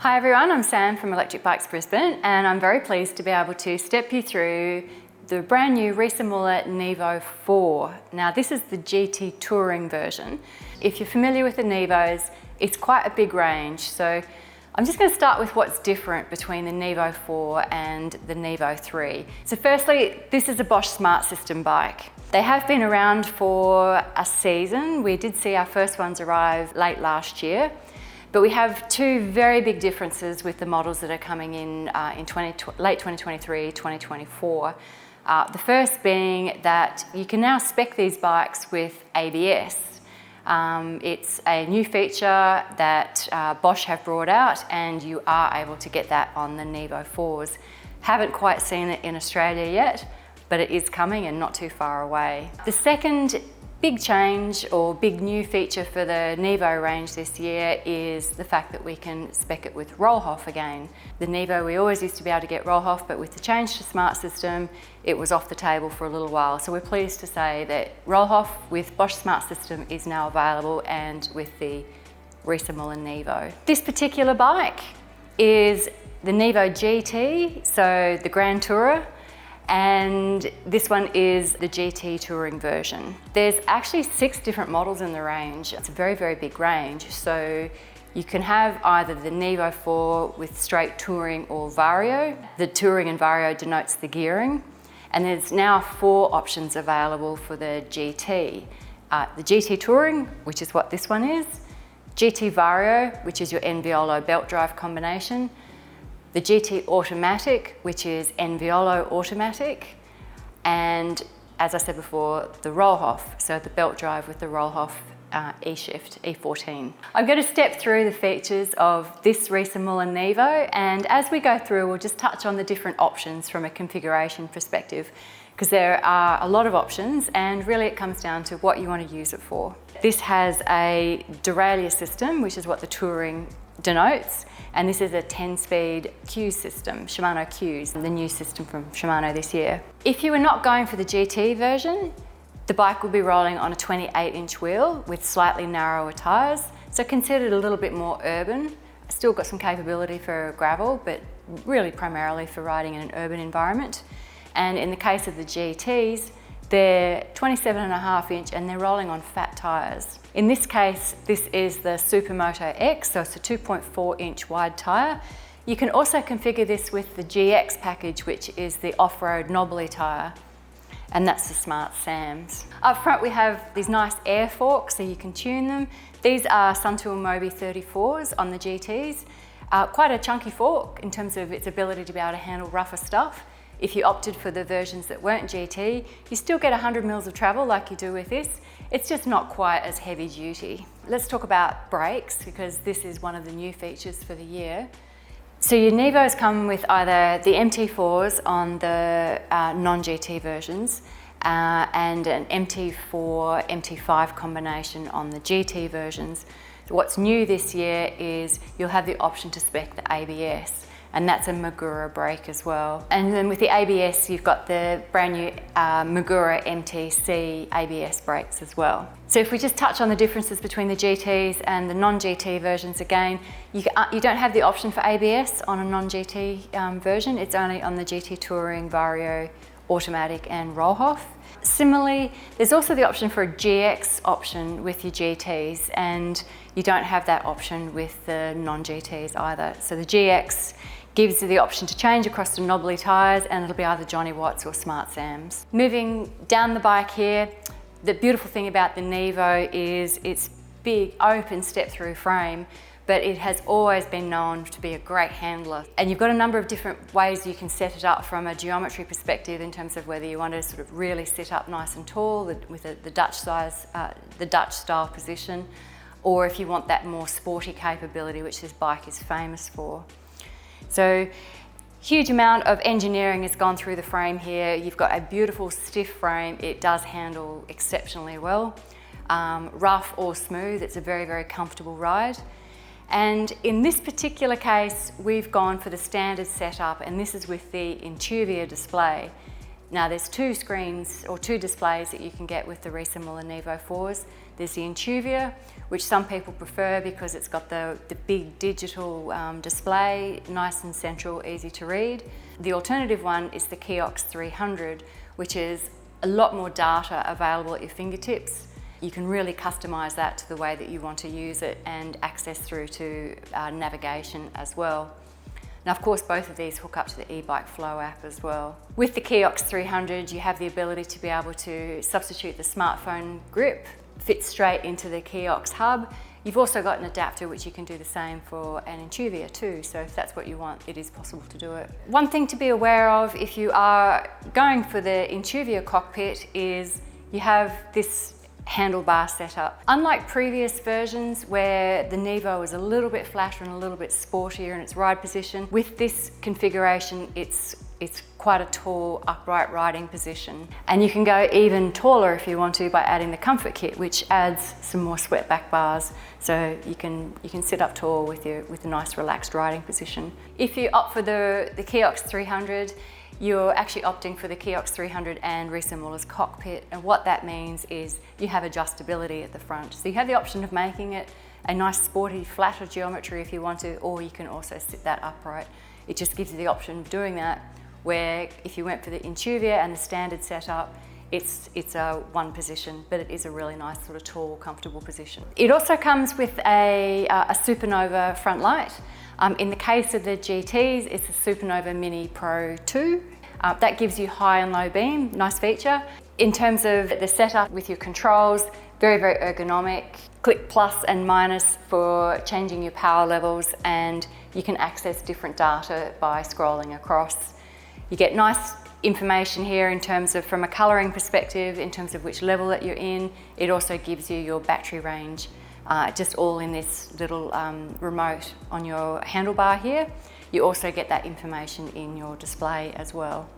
Hi everyone, I'm Sam from Electric Bikes Brisbane, and I'm very pleased to be able to step you through the brand new Risa Muller Nevo 4. Now this is the GT Touring version. If you're familiar with the Nevos, it's quite a big range, so I'm just going to start with what's different between the Nevo 4 and the Nevo 3. So firstly, this is a Bosch Smart System bike. They have been around for a season. We did see our first ones arrive late last year. But we have two very big differences with the models that are coming in late 2023, 2024. The first being that you can now spec these bikes with ABS. It's a new feature that Bosch have brought out, and you are able to get that on the Nevo 4s. Haven't quite seen it in Australia yet, but it is coming and not too far away. The second big change or big new feature for the Nevo range this year is the fact that we can spec it with Rohloff again. The Nevo, we always used to be able to get Rohloff, but with the change to Smart System, it was off the table for a little while. So we're pleased to say that Rohloff with Bosch Smart System is now available, and with the Risa Muller Nevo. This particular bike is the Nevo GT, so the Grand Tourer, and this one is the GT Touring version. There's actually 6 different models in the range. It's a very, very big range. So you can have either the Nevo 4 with straight Touring or Vario. The Touring and Vario denotes the gearing. And there's now 4 options available for the GT. The GT Touring, which is what this one is. GT Vario, which is your Enviolo belt drive combination. The GT Automatic, which is Enviolo Automatic, and as I said before, the Rohloff, so the belt drive with the Rohloff E-Shift E14. I'm going to step through the features of this Risa Muller Nevo, and as we go through, we'll just touch on the different options from a configuration perspective, because there are a lot of options, and really it comes down to what you want to use it for. This has a derailleur system, which is what the Touring denotes, and this is a 10-speed Q system, Shimano Qs, the new system from Shimano this year. If you were not going for the GT version, the bike will be rolling on a 28-inch wheel with slightly narrower tyres, so considered a little bit more urban. Still got some capability for gravel, but really primarily for riding in an urban environment. And in the case of the GTs, they're 27.5-inch and they're rolling on fat tyres. In this case, this is the Supermoto X, so it's a 2.4-inch wide tyre. You can also configure this with the GX package, which is the off-road knobbly tyre, and that's the Smart Sams. Up front we have these nice air forks, so you can tune them. These are Suntool Mobi 34s on the GTs. Quite a chunky fork in terms of its ability to be able to handle rougher stuff. If you opted for the versions that weren't GT, you still get 100 mils of travel like you do with this. It's just not quite as heavy duty. Let's talk about brakes, because this is one of the new features for the year. So your Nevos come with either the MT4s on the non-GT versions and an MT4, MT5 combination on the GT versions. What's new this year is you'll have the option to spec the ABS, and that's a Magura brake as well. And then with the ABS, you've got the brand new Magura MTC ABS brakes as well. So if we just touch on the differences between the GTs and the non-GT versions again, you don't have the option for ABS on a non-GT version. It's only on the GT Touring, Vario, Automatic and Rohloff. Similarly, there's also the option for a GX option with your GTs, and you don't have that option with the non-GTs either. So the GX gives you the option to change across to knobbly tyres, and it'll be either Johnny Watts or Smart Sams. Moving down the bike here, the beautiful thing about the Nevo is its big open step-through frame, but it has always been known to be a great handler. And you've got a number of different ways you can set it up from a geometry perspective in terms of whether you want to sort of really sit up nice and tall with the Dutch style position, or if you want that more sporty capability, which this bike is famous for. So, huge amount of engineering has gone through the frame here. You've got a beautiful stiff frame. It does handle exceptionally well. Rough or smooth, it's a very, very comfortable ride. And in this particular case, we've gone for the standard setup, and this is with the Intuvia display. Now there's two screens or two displays that you can get with the Risa Muller Nevo 4s. There's the Intuvia, which some people prefer because it's got the big digital display, nice and central, easy to read. The alternative one is the Kiox 300, which is a lot more data available at your fingertips. You can really customise that to the way that you want to use it and access through to navigation as well. Now, of course, both of these hook up to the eBike Flow app as well. With the Kiox 300, you have the ability to be able to substitute the smartphone grip, fits straight into the Kiox hub. You've also got an adapter which you can do the same for an Intuvia too, so if that's what you want, it is possible to do it. One thing to be aware of if you are going for the Intuvia cockpit is you have this handlebar setup. Unlike previous versions where the Nevo is a little bit flatter and a little bit sportier in its ride position, with this configuration it's quite a tall upright riding position. And you can go even taller if you want to by adding the Comfort Kit, which adds some more swept back bars, so you can sit up tall with a nice relaxed riding position. If you opt for the Kiox 300, you're actually opting for the Kiox 300 and Risa Muller's cockpit, and what that means is you have adjustability at the front. So you have the option of making it a nice sporty flatter geometry if you want to, or you can also sit that upright. It just gives you the option of doing that, where if you went for the Intuvia and the standard setup, it's a one position, but it is a really nice sort of tall, comfortable position. It also comes with a Supernova front light. In the case of the GTs, it's a Supernova Mini Pro 2. That gives you high and low beam, nice feature. In terms of the setup with your controls, very, very ergonomic. Click plus and minus for changing your power levels, and you can access different data by scrolling across. You get nice information here in terms of, from a colouring perspective, in terms of which level that you're in. It also gives you your battery range. Just all in this little remote on your handlebar here. You also get that information in your display as well.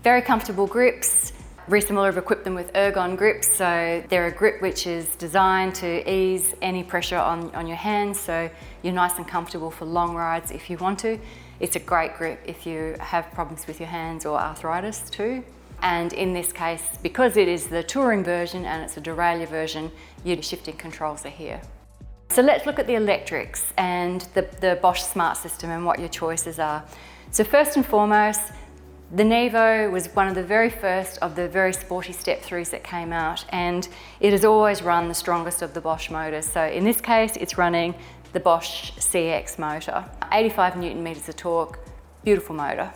Very comfortable grips. Risa Muller have equipped them with Ergon grips, so they're a grip which is designed to ease any pressure on your hands, so you're nice and comfortable for long rides if you want to. It's a great grip if you have problems with your hands or arthritis too. And in this case, because it is the touring version and it's a derailleur version, your shifting controls are here. So let's look at the electrics and the Bosch Smart System and what your choices are. So first and foremost, the Nevo was one of the very first of the very sporty step-throughs that came out, and it has always run the strongest of the Bosch motors. So in this case, it's running the Bosch CX motor. 85 Newton meters of torque, beautiful motor.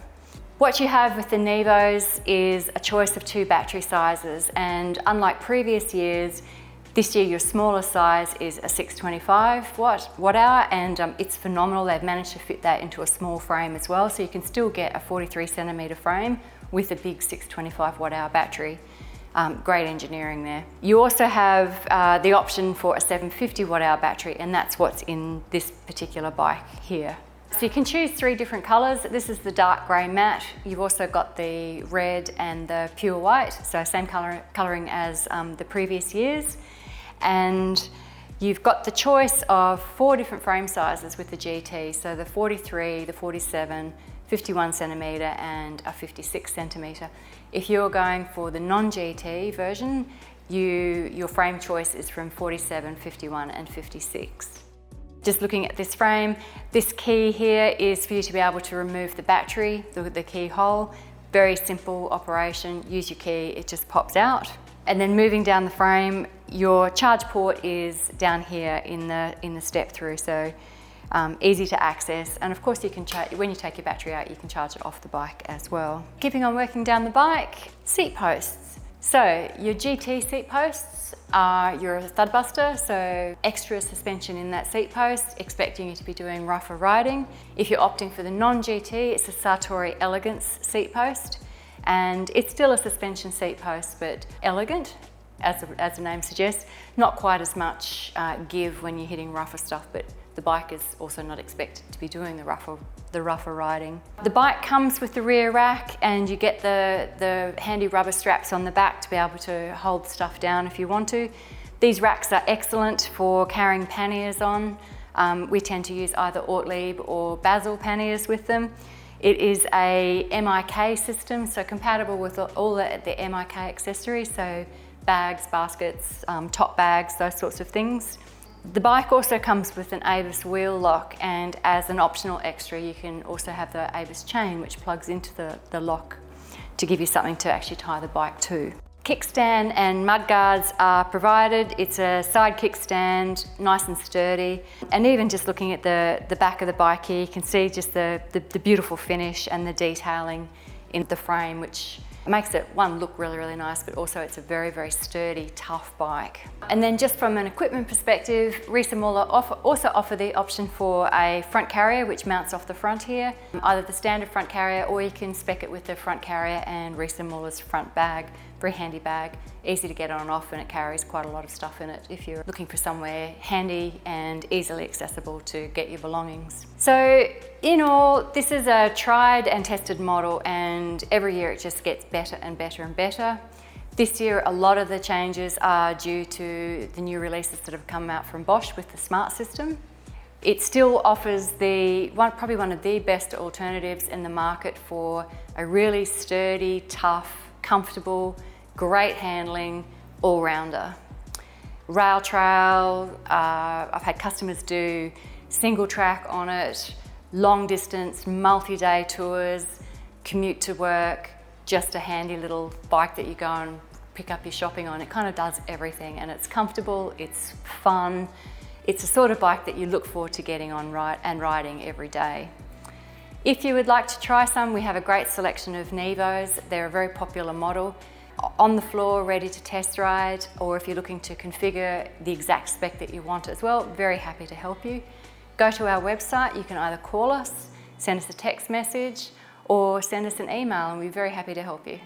What you have with the Nevos is a choice of two battery sizes, and unlike previous years, this year your smaller size is a 625 watt hour, and it's phenomenal. They've managed to fit that into a small frame as well, so you can still get a 43 centimetre frame with a big 625 watt hour battery. Great engineering there. You also have the option for a 750 watt hour battery, and that's what's in this particular bike here. So you can choose three different colours. This is the dark grey matte. You've also got the red and the pure white, so same colouring as the previous years. And you've got the choice of 4 different frame sizes with the GT, so the 43, the 47, 51 centimetre and a 56 centimetre. If you're going for the non-GT version, your frame choice is from 47, 51 and 56. Just looking at this frame, this key here is for you to be able to remove the battery, the key hole. Very simple operation, use your key, it just pops out. And then moving down the frame, your charge port is down here in the step through, so easy to access. And of course you can charge, when you take your battery out, you can charge it off the bike as well. Keeping on working down the bike, seat posts. So your GT seat posts are your thud buster, so extra suspension in that seat post, expecting you to be doing rougher riding. If you're opting for the non-GT, it's a Sartori Elegance seat post, and it's still a suspension seat post, but elegant, as the name suggests. Not quite as much give when you're hitting rougher stuff, but the bike is also not expected to be doing the rougher riding. The bike comes with the rear rack, and you get the handy rubber straps on the back to be able to hold stuff down if you want to. These racks are excellent for carrying panniers on. We tend to use either Ortlieb or Basel panniers with them. It is a MIK system, so compatible with all the MIK accessories, so bags, baskets, top bags, those sorts of things. The bike also comes with an Avis wheel lock, and as an optional extra you can also have the Avis chain which plugs into the lock to give you something to actually tie the bike to. Kickstand and mudguards are provided. It's a side kickstand, nice and sturdy. And even just looking at the back of the bike here, you can see just the beautiful finish and the detailing in the frame, which makes it, one, look really, really nice, but also it's a very, very sturdy, tough bike. And then just from an equipment perspective, Riesa Muller also offer the option for a front carrier, which mounts off the front here, either the standard front carrier, or you can spec it with the front carrier and Riesa Muller's front bag. Very handy bag, easy to get on and off, and it carries quite a lot of stuff in it if you're looking for somewhere handy and easily accessible to get your belongings. So in all, this is a tried and tested model, and every year it just gets better and better and better. This year, a lot of the changes are due to the new releases that have come out from Bosch with the Smart system. It still offers probably one of the best alternatives in the market for a really sturdy, tough, comfortable, great handling, all-rounder. Rail trail, I've had customers do single track on it, long distance, multi-day tours, commute to work, just a handy little bike that you go and pick up your shopping on. It kind of does everything, and it's comfortable, it's fun. It's a sort of bike that you look forward to getting on and riding every day. If you would like to try some, we have a great selection of Nevos. They're a very popular model. On the floor, ready to test ride, or if you're looking to configure the exact spec that you want as well, very happy to help you. Go to our website, you can either call us, send us a text message, or send us an email, and we're very happy to help you.